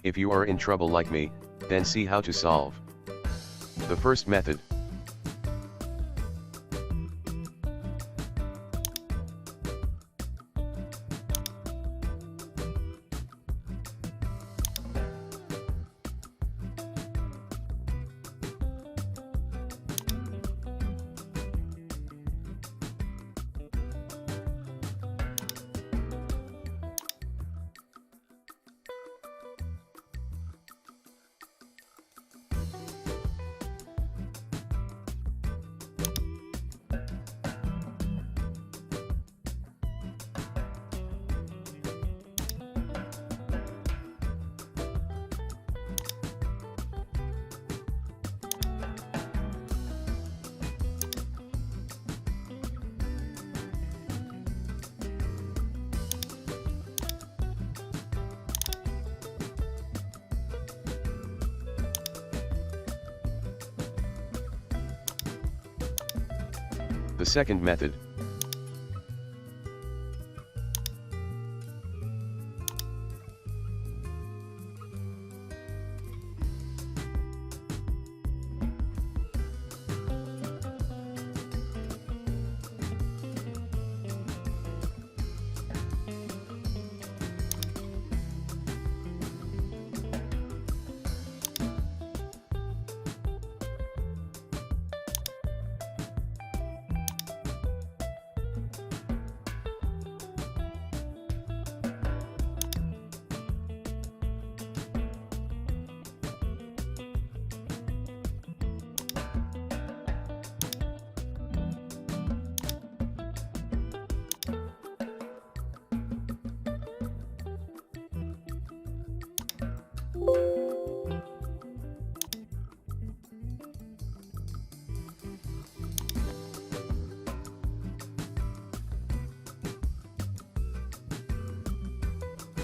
If you are in trouble like me, then see how to solve. The first method. The second method.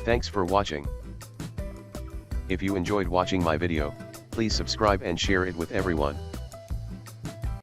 Thanks for watching. If you enjoyed watching my video, please subscribe and share it with everyone.